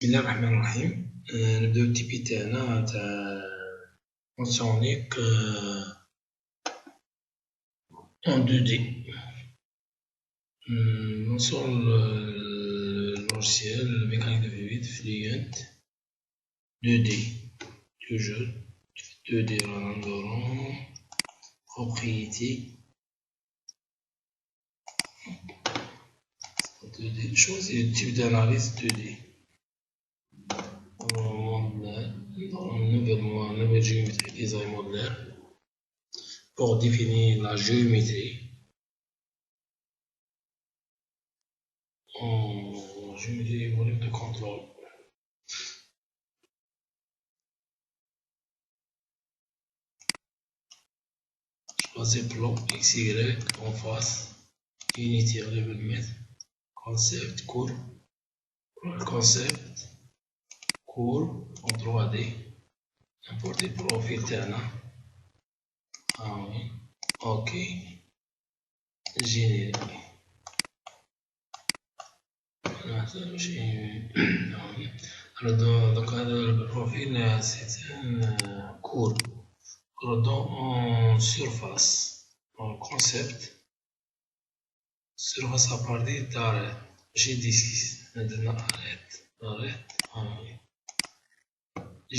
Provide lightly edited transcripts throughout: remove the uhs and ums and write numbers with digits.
بسم الله الرحمن الرحيم. نبداو التيبي تاعنا تاع فونكسيونيك en 2D. نوصل logiciel mécanique de fluide Fluent 2D toujours 2D Roland propriété 2D. Choisir le type d'analyse 2D. Nouvelle géométrie design modulaire pour définir la géométrie. Géométrie volume de contrôle. Choisir plan XY en face. Unité level mètre. Concept court. Concept court en 3D. Importer profil تاعنا. oui. Ok. Générer. Donc le profil c'est un court en surface, en concept surface à partir d'arrêt j'ai d'esquisse maintenant arrêt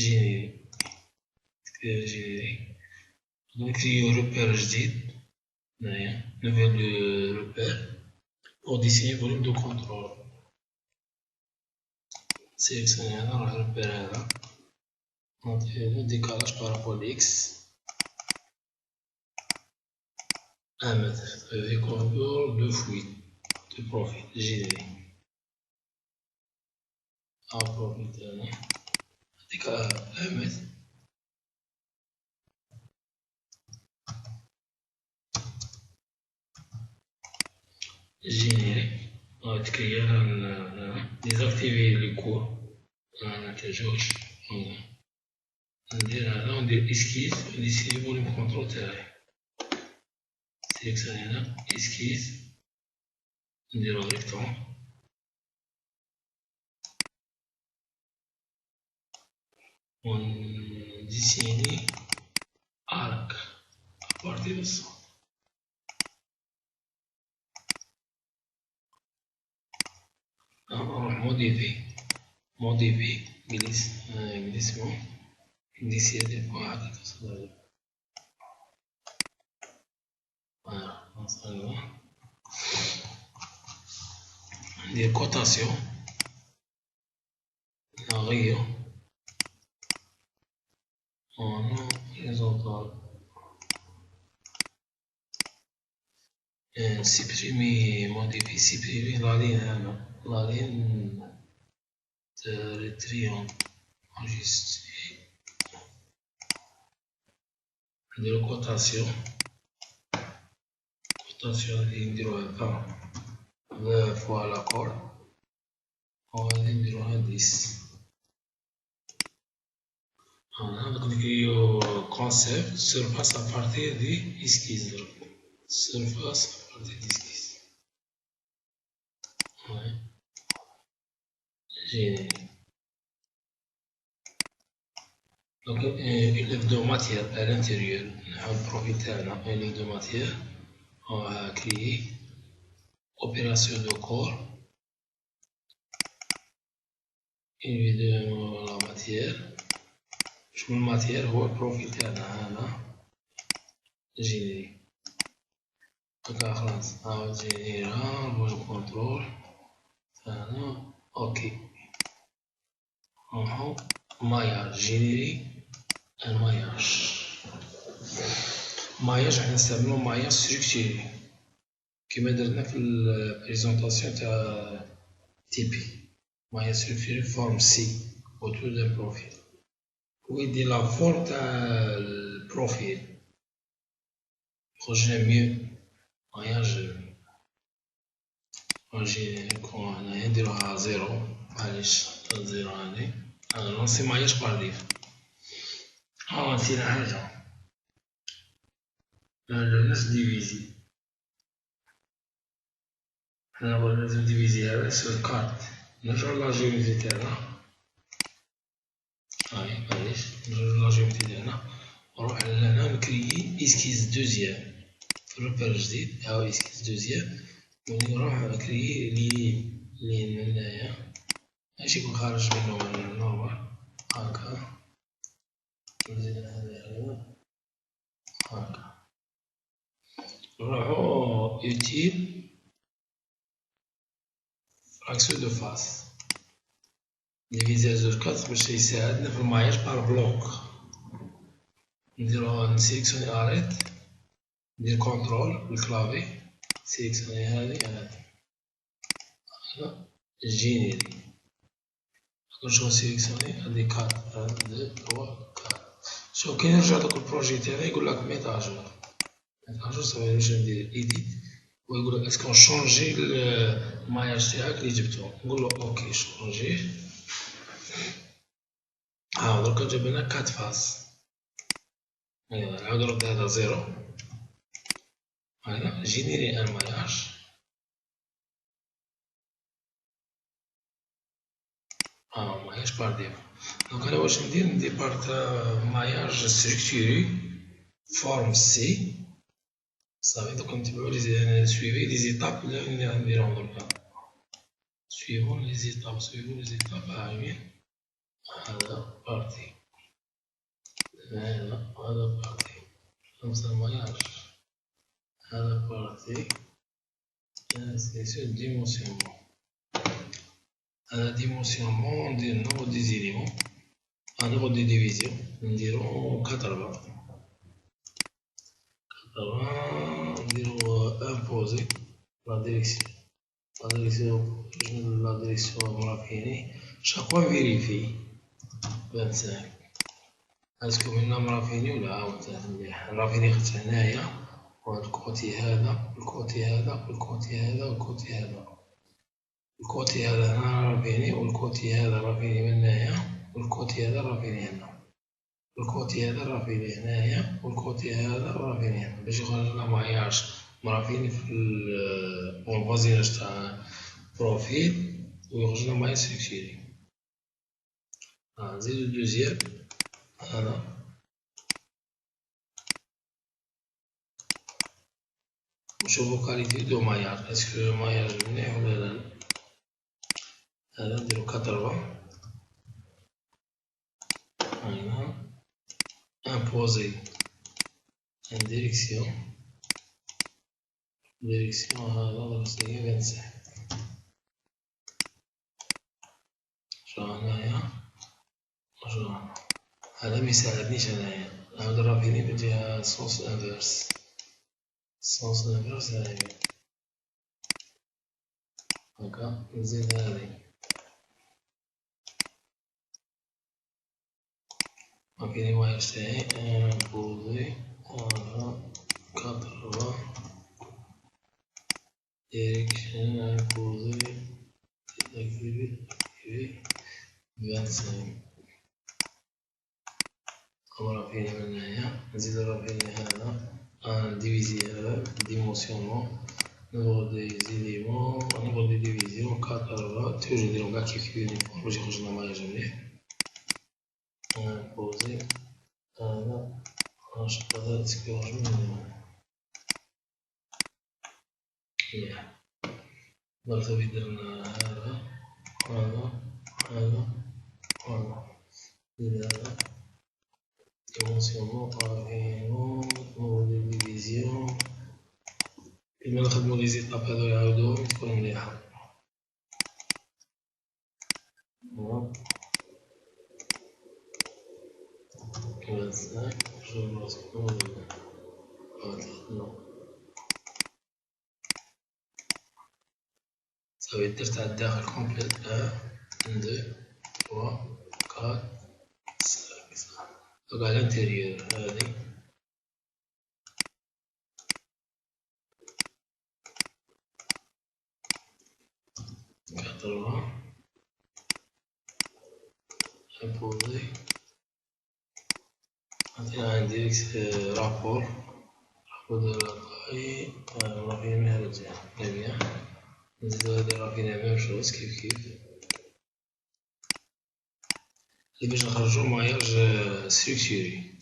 générer donc il y a un repère جديد nouvel repère pour dessiner volume de contrôle. Sélectionner le repère là. Le décalage par rapport à X 1 mètre avec contour de fluide de profil généré en profil décalage 1 mètre généré désactiver le cours on dit esquisse dessiner volume contrôle terrain. Sélectionner là, esquisse, on dit le rectangle. On dessine arc à partir de ça. Modifier, glissement, glisser des points. Voilà, ça va. Des cotations, la rayon, en horizontal, supprimer, modifier, supprimer la ligne de triangle, ajuster, de cotation ligne droite 20 fois l'accord, on va ligne droite 10. Voilà, donc il y a concept surface à partir d'esquisse. Surface à partir d'esquisse. Ouais. Génial. Donc élève de matière à l'intérieur, on profite d'un élève de matière, on va créer opération de corps, évidemment la matière. شو الماتير هو البروفيل تاعنا هنا جينيري هكا خلاص هاو جينيرا نوجد كنترول هنا اوكي نروحو ماياج جينيري ماياج راح نستعملو ماياج ستركتوري كيما درنا في البريزونطاسيون تاع تيبي ماياج ستركتوري فورم سي autour d'un profil. Oui, de la forme le profil. J'aime mieux. Quand on a à 0, allez, 0 année. Alors, on sait maillage par livre. Ah, c'est la raison. Le laisse diviser. Alors, on laisse diviser sur 4. نرجع لا جيومتري تاعنا اسكيز دوزيام في الربر الجديد أو اسكيز دوزيام ونروح نكري لين من هنايا ماشي يكون خارج منه من النورمال هاكا نزيد هذا هاكا نروحو يوتيل فراكسيون دو فاس ديفيزي زوج كات باش يساعدنا في الماياج بار بلوك نديرو نسيليكسيوني اريت ندير كونترول بالكلافي سيليكسيوني هادي جينيري نرجعو سيليكسيوني هادي 4 1 2 3 4 شوف كي نرجع دوك البروجي تاعي يقولك ميتاجور صافي نمشي ندير ايديت ويقولك اسكو نشونجي الماياج تاعك اللي جبتو نقولو اوكي شونجيه دركا جابلنا 4 فاس نعاود نرد هذا زيرو هنا جينيري ان ماياج ماياج بار ديفو دونك انا واش ندير بار ماياج ستركتوري فورم سي صافي دوك نتبعو لي سويفي لي زيتاب اللي غنديرهم دركا سويفون لي زيتاب عايمين هذا بارتي هذا بارتي خمسة ماياج هذا بارتي سيليكسيون ديمونسيونمون هذا ديمونسيونمون ندير نومبر دي زيليمون نومبر دي ديفيزيون نديرو 80 نديرو امبوزي لا ديريكسيون مرافيني شاكوا فيريفي 25 اسكو منا مرافيني ولا عاود مليح مرافيني خدت هنايا وهاد الكوتي هذا والكوتي هذا والكوتي هذا والكوتي هذا الكوتي هذا هنا رافيني والكوتي هذا رافيني من هنايا والكوتي هذا رافيني هنا والكوتي هذا رافيني هنايا والكوتي هذا رافيني هنا باش يخرج لنا ماياج مرافيني في الفازيناج تاع بروفيل ويخرج لنا ماياج سيليكسيوني نزيدو دوزيام هذا نشوفو كاليتي دو ماياج اسكو ماياج مليح ولا لا هذا نديرو 80 هنا imposer une direction هذا هي 25 شو هنايا هذا ميساعدنيش هنايا نعاود رافيني بالجهة سونس انفيرس هاهي هاكا نزيد هادي رافيني ماياج تاعي imposer هذا 80 direction imposer activer 25 رافيني من هنايا نزيد رافيني هذا ديفيزي هذا ديمونسيونمون نومبر دي زيليمون نومبر دي ديفيزيون 80 توجور نديرهم كاع كيف يونيفورم باش يخرج لنا ماياج مليح امبوزي هذا نشوف هذا اسكو يخرج من هنا مليح درتو درنا هذا هذا dimensionnement parallèlement نومبر دي ديفيزيون كيما نخدمو لي زيتاب هادو يعاودوهم تكون مليحة كيما تسناك شوف راسكم صافي درت على الداخل كومبليت 1 2 3 4 5 دوك على الانتيريور هادي imposer عندي رابور de la taille رافيني من هذا الجهة جميع نزيدو هادي رافيني ميم شوز كيف اللي باش نخرجو ماياج ستركتوري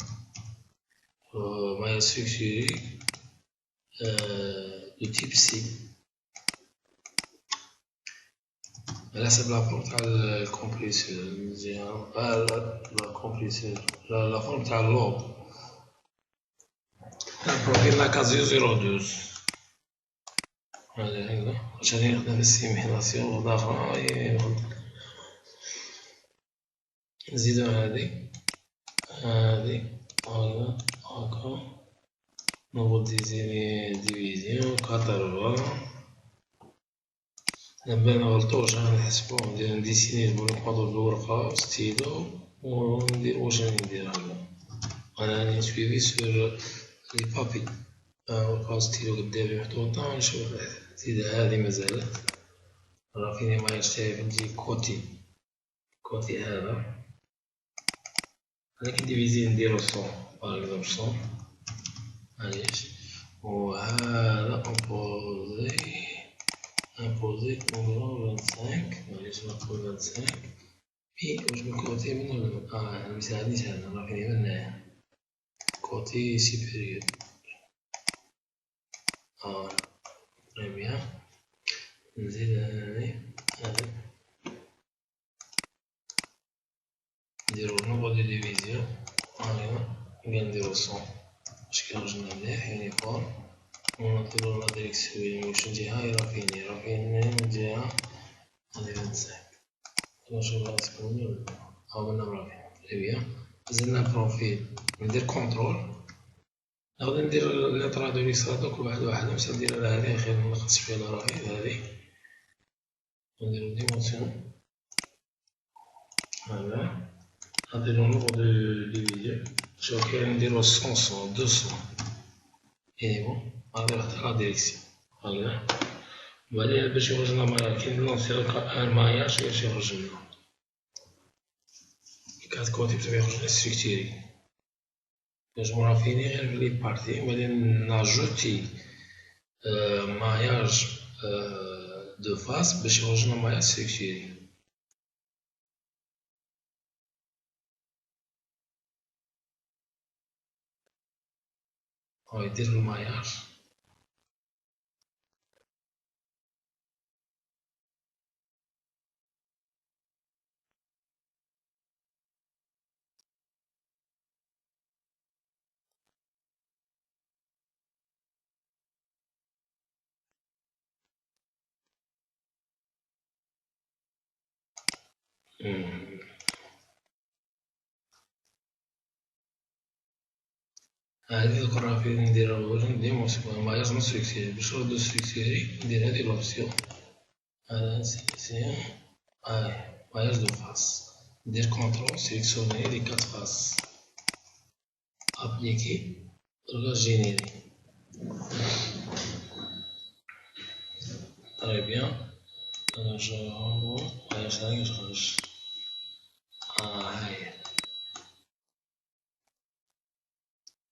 maillage structuré de type C. على حسب لافورم تاع الكمبريسور مزيان لا كومبريسور لا فورم تاع اللوب البروفيل لا كازيو 02 هذا عشان نخدم السيميلاسيون وحدة أخرى نزيدو هادي هاكا نوفو ديفيزيون 80 لما نغلطوش نحسبو نديسيني البلوك ماطور بالورقة ستيلو وندير واش راني ندير هكا أنا راني نسويفي سور لي بابي ورقة ستيلو قدامي محطوطة نشوف نزيد هادي مازالت راه فيني ماياج تاعي فهمتي كوتي هذا أنا كي ديفيزي نديرو 100 باغ إكزومبل 100 معليش وهذا imposé environ 25 معليش نقول 25 في واش من كوتي منو مساعدنيش هذا راه فيني من هنايا كوتي سيبيريور تري بيان نزيد هذا نديرو نومبر دو ديفيزيون نديرو 100 باش كيخرجلنا مليح يونيفورم ونعطيلو لا ديريكسيون واش من جهة رافيني من جهة هادي 25 نشوف راسكم ولا عملنا رافين تري بيان زدنا بروفيل ندير كونترول نقدر ندير لاترادو كل واحد باش ندير على هادي خير منقصش فيها لا رافين هادي نديرو ديمونسيون هذا نديرو نومبر دو ديفيزيون شوف كاين نديرو 100 200 اي بون هذا حتى لا ديريكسيون هكذا وبعدين باش يخرجلنا ماياج كي نلونسي الماياج باش يخرجلنا كانت كوتي باش يخرجلنا ستركتيري نجمو رافيني غير في لي بارتي وبعدين ناجوتي ماياج دو فاس باش يخرجلنا ماياج ستركتيري هو يدير الماياج هادي دوك رافين نديرو ديمونسيون ماياج نو ستركتيري باش نردو ستركتيري ندير هادي لوبسيون هذا سيليكسيون ماياج دو فاس ندير كونترول سيليكسيوني لي 4 فاس ابليكي ولا جينيري تري بيان نرجعو ماياج ثاني يخرج هاهي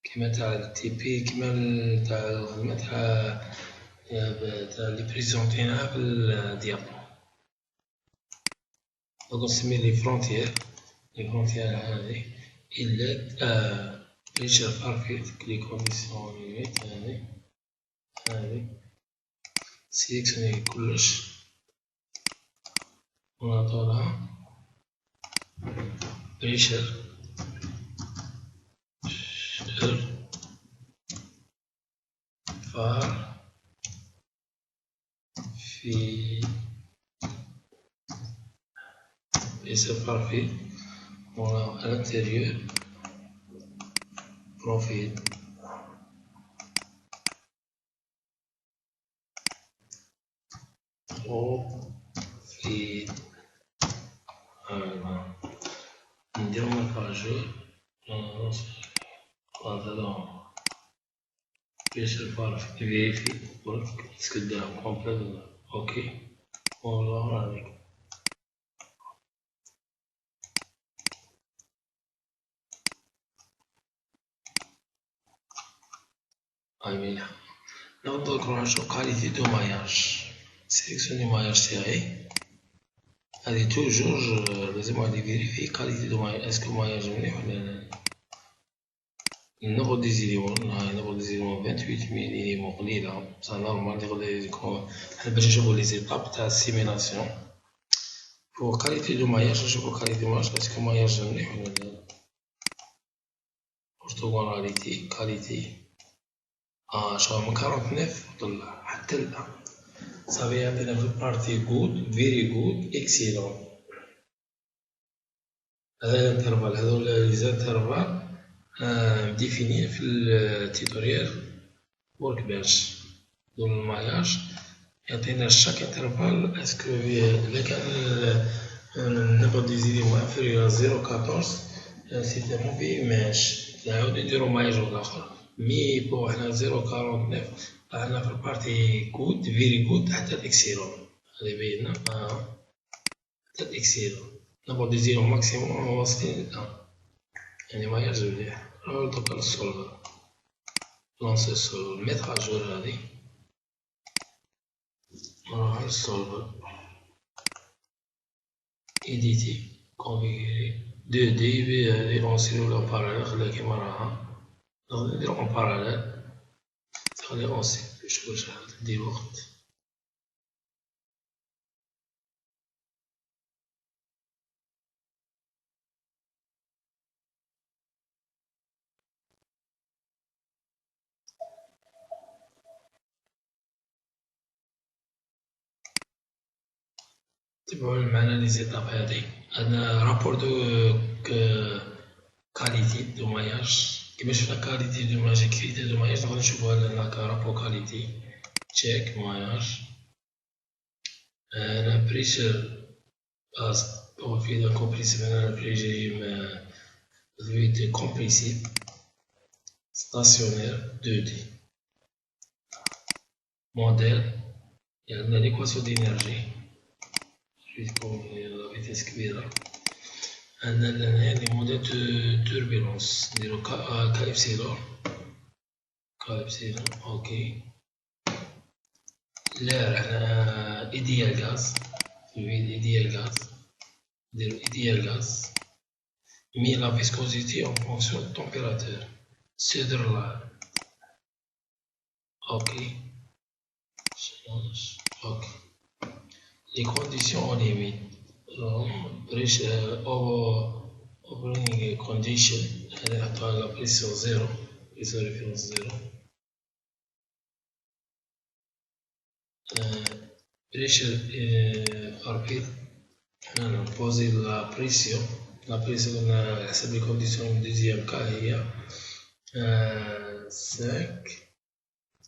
كيما تاع التي بي كيما تاع الخدمة تاع لي بريزونتينها في الديابلو دوك نسمي لي فرونتيير هادي إلا بريشر بارفيت لي كونديسيون ليميت هادي سيليكسيوني كلش ونعطولها بريشر فار في بريشر بارفيت à l'intérieur profil profil نديرو ماركاجور هذا بريشر بارفيت فيريفي اسكو داهم كومبليت ولا اوكي ونروح هذيك مليح ناخدو دوك نروح نشوف كاليتي دو ماياج سيليكسيوني ماياج تاعي هادي توجور لازم واحد يفيريفي كاليتي دو ماياج اسكو ماياج مليح ولا لا النوبل des éléments هاي النوبل des éléments 28000 éléments قليلة بصح نورمال حنا باش نشوفو لي زيتاب تاع السيميلاسيون pour qualité de maillage نشوفو qualité de maillage اسكو maillage مليح ولا لا orthogonalité qualité شوف من 49 طلع حتى الآن صافي يعطينا في البارتي good very good excellent هذا الانترفال هذول لي زانترفال مديفينين في التيتوريال ورك بنش دون الماياج يعطينا شاك انترفال اسكو اذا كان النمبر دي زيليمون انفيريور 0.14 سي موفي ماش نعاود نديرو ماياج الاخر مي بو حنا 0.49 طلعنا في البارتي جود فيري جود حتى الاكسيلون هذا يبين حتى الاكسيلون نمبر دي زيليمون ماكسيموم واصلين يعني ماياج مليح نعاود دوكا للسولفر لونسي السولفر ميتر اجور هادي نروح للسولفر إيديتي كونفيغيري 2D هادي لونسيو ولا باراليل خليها كيما راها نديرو اون باراليل خليها لونسي شوف شحال تدي وقت تبعو معنا لي زيتاب هادي عندنا رابور دو كاليتي دو ماياج كيما شفنا كاليتي دو ماياج كريتير دو ماياج نقدر نشوفوها لنا كرابور كاليتي تشيك ماياج هنا بريشر باس بروفيل كومبريسيف هنا بريجيم فلويد كومبريسيف ستاسيونير 2D موديل عندنا ليكواسيون دينيرجي تكون فيتيس كبيرة عندنا هنايا لي موديل دو توربيلونس نديرو كا إبسيلون اوكي لا حنا إيديال غاز فلويد إيديال غاز نديرو إيديال غاز مي لا فيسكوزيتي أون فونكسيون دو تمبيراتور سودرلاند اوكي اوكي les conditions en limite opening condition هنحطها على pression 0 pression reference 0 pressure RP هنا نبوزي la pression قلنا حسب les conditions du deuxième cas هي 5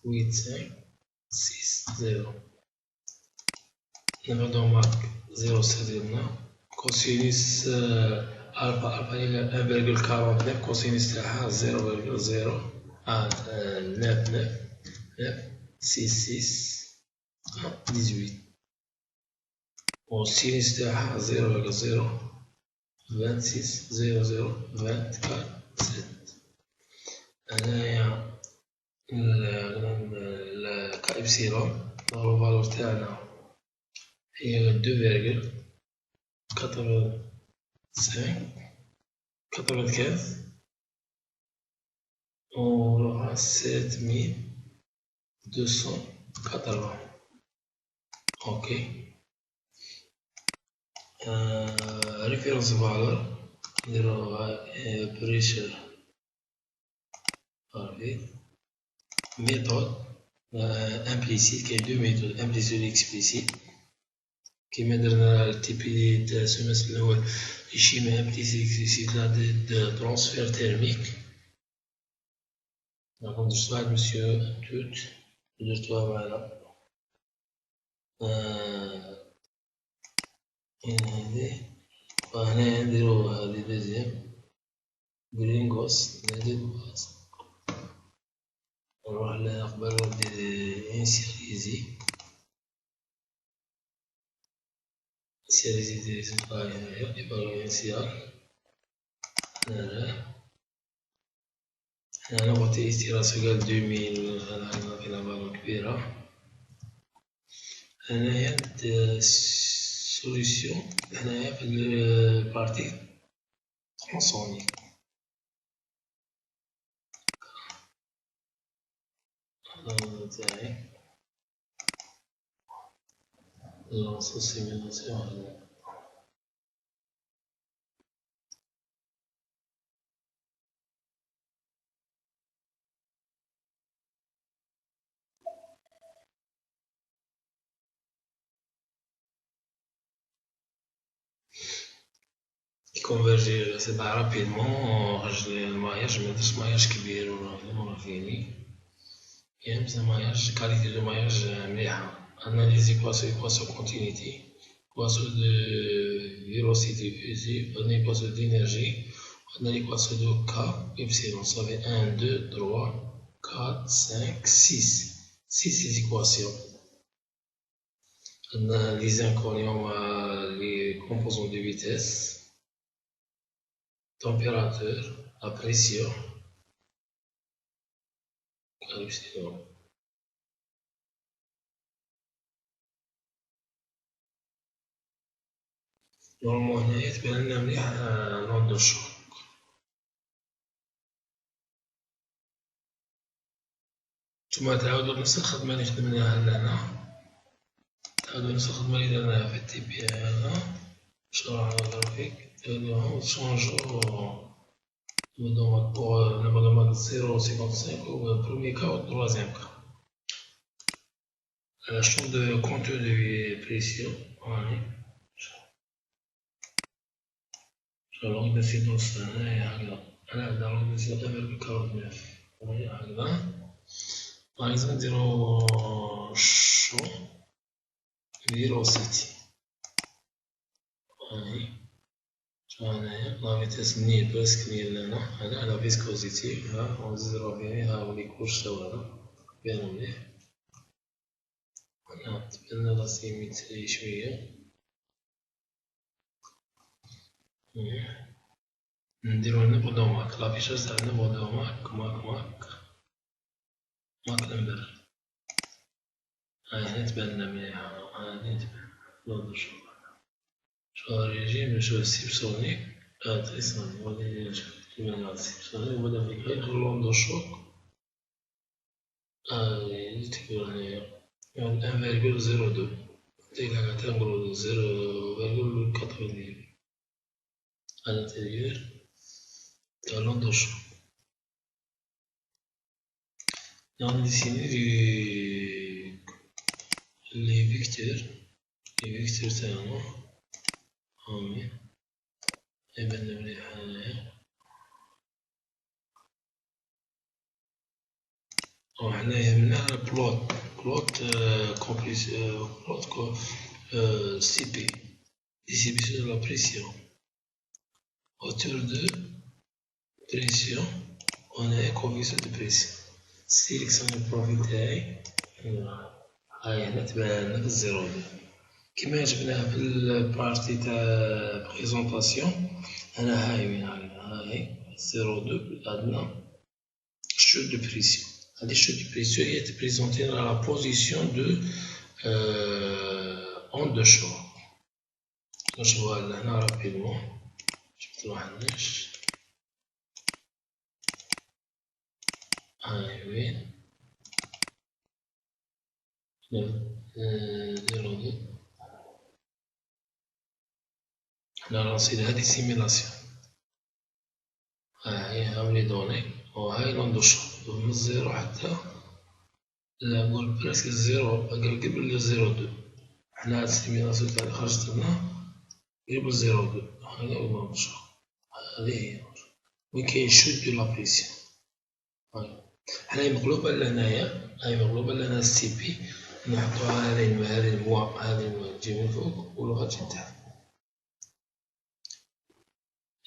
8 5 6 0 نبداو معك 0.7 ديالنا كوسينيس ألفا إلى 1.49 كوسينيس تاعها 0.0 18 والسينيس تاعها 0.0 هنايا كا إبسيلون الفالور تاعنا هي 2.95 و 7280 اوكي ريفيرنس فالور نديروها بريشر méthode implicite كاين دو ميثود implicite و explicite كيما درنا التيبي تاع السمستر الأول الشيما implicite explicite لا دو ترانسفير تيرميك راكم درتو واحد مسيو توت درتوها معنا هادي وهنايا نديرو هادي دوزيام غرينغوس هادي نروح لقبل ندير انسياليزي ديال هنايا إيفالوانسيال هنا نغطي استيراسيون قال 2000 هنا كاينة فالور كبيرة هنايا سوليسيون هنايا في البارتي ترانسونيك تاعي لونسو سيميلاسيون. يكونفيرجي سبعة رابيدمون. رجل الماياج مدرتش ماياج كبير ولا فيني، يعني بزاف ماياج كاليتي دو ماياج مليحة. Analyse équation continuité, équation de vélocité fusée, équation d'énergie, équation de K, epsilon, ça fait 1, 2, 3, 4, 5, 6. 6 équations. Les inconvénients, les composants de vitesse, température, la pression, epsilon. نورمالمون هنايا تبان لنا مليح لون دو شوك. نتوما تعاودو نفس الخدمة اللي خدمناها لهنا، تعاودو نفس الخدمة اللي درناها في التي بي هذا، شرح الجرافيك، تعاودوها وتشونجو المودومات بوغ المودومات 0.55 و البروميي كا و التروازيام كا. champ de compteur de pression, هاني لونغ ديسيدونس هنايا هكذا، أنا عندنا لونغ ديسيدونس 1.49 هنايا هكذا. لازم نديرو شو فيلوسيتي، هاني شو هنايا لا فيتاس نيل برسك نيل لهنا، هنا لا فيسكوزيتي ها ونزيدو فيني ها ولي كورش تاو هذا بينو مليح. هنا تبان لا سيميتري شوية. نديرو نبغدو ماك لافيشاج تاع نبغدو ماك نمبر. هاي هنا تبان لنا مليحة، هاني تبان لون شو ريجيم شو سيبسونيك تريسونيك ولي تبان سيبسونيك وبدا فيك غير لون دو شوك. هاي تكبر هنايا يعني 1.02 ديك هاكا تنقولو 0.90 à l'intérieur de l'endochon. Et on a dessiné les vecteurs c'est un nom. Et bien وهنايا هنا بلوت كومبليس بلوت سي بي distribution de la pression, hauteur de pression, on a convection de pression. Sélectionner le profil تاعي، هاي هنا تبان لنا في 0.2 كيما جبناها في البارتي تاع بريزونطاسيون. أنا هاي وين هاي 0.2 عندنا chute de pression. هذه chute de pression هي تبريزونتي على la position de onde de choc. نشوفوها لهنا رابيدمون، جبت لوحدناش هاي وين 0.2. حنا رانسيد هادي سيميلاسيون، هاي هاهم لي دوني وهاي لون دو شوك من الزيرو حتى لا نقول بريسك الزيرو قبل 0.2. حنا هاد السيميلاسيون تاعنا خرجت لنا قبل 0.2. هذا هو لون دو شوك، هذه هي وين كاين شوت دو لا بريسيون. هاي مقلوبة لهنايا، هاي مقلوبة لهنا السي بي، نحطوها هذه الموا هذه تجي من فوق واللغة تجي تحت.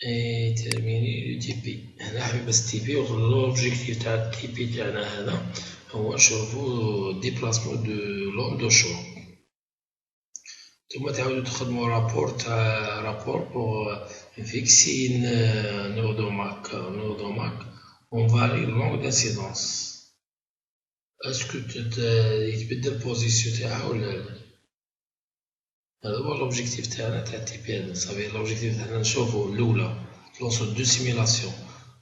اي تيرميني لو تي بي. هنا حبيب بس تي بي والأوبجيكتيف تاع التي بي تاعنا هذا هو نشوفو ديبلاسمون دو لون دو شوك. نتوما تعاودو تخدمو رابور بوغ فيكسي نوضو ماك on varie le nombre d'incidences. Est-ce que يتبدل البوزيسيون تاعها ولا لا؟ هذا هو l'objectif تاعنا تاع التي بي. صافي l'objectif تاعنا نشوفو الأولى لونسو دو سيميلاسيون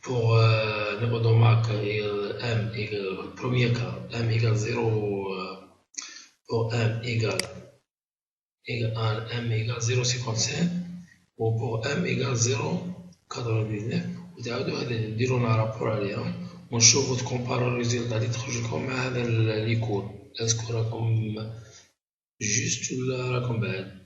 pour نقعدوا معك m égale premier cas m égale 0 pour m égale m égale 0,55 ou pour m égale 0,99 وتعاودوا هذا نديروا لنا رابور عليها ونشوفوا تكومبارو الريزلت اللي تخرج لكم مع هذا لي كود اسكو راكم جوست ولا راكم بعاد.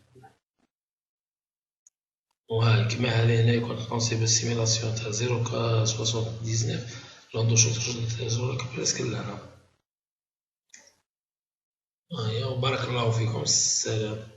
وها كيما هذه هنا كنت نصيب السيميلاسيون تاع 0,79 لاندوشو تخرج لك بريسك لهنا. وبارك الله فيكم. السلام.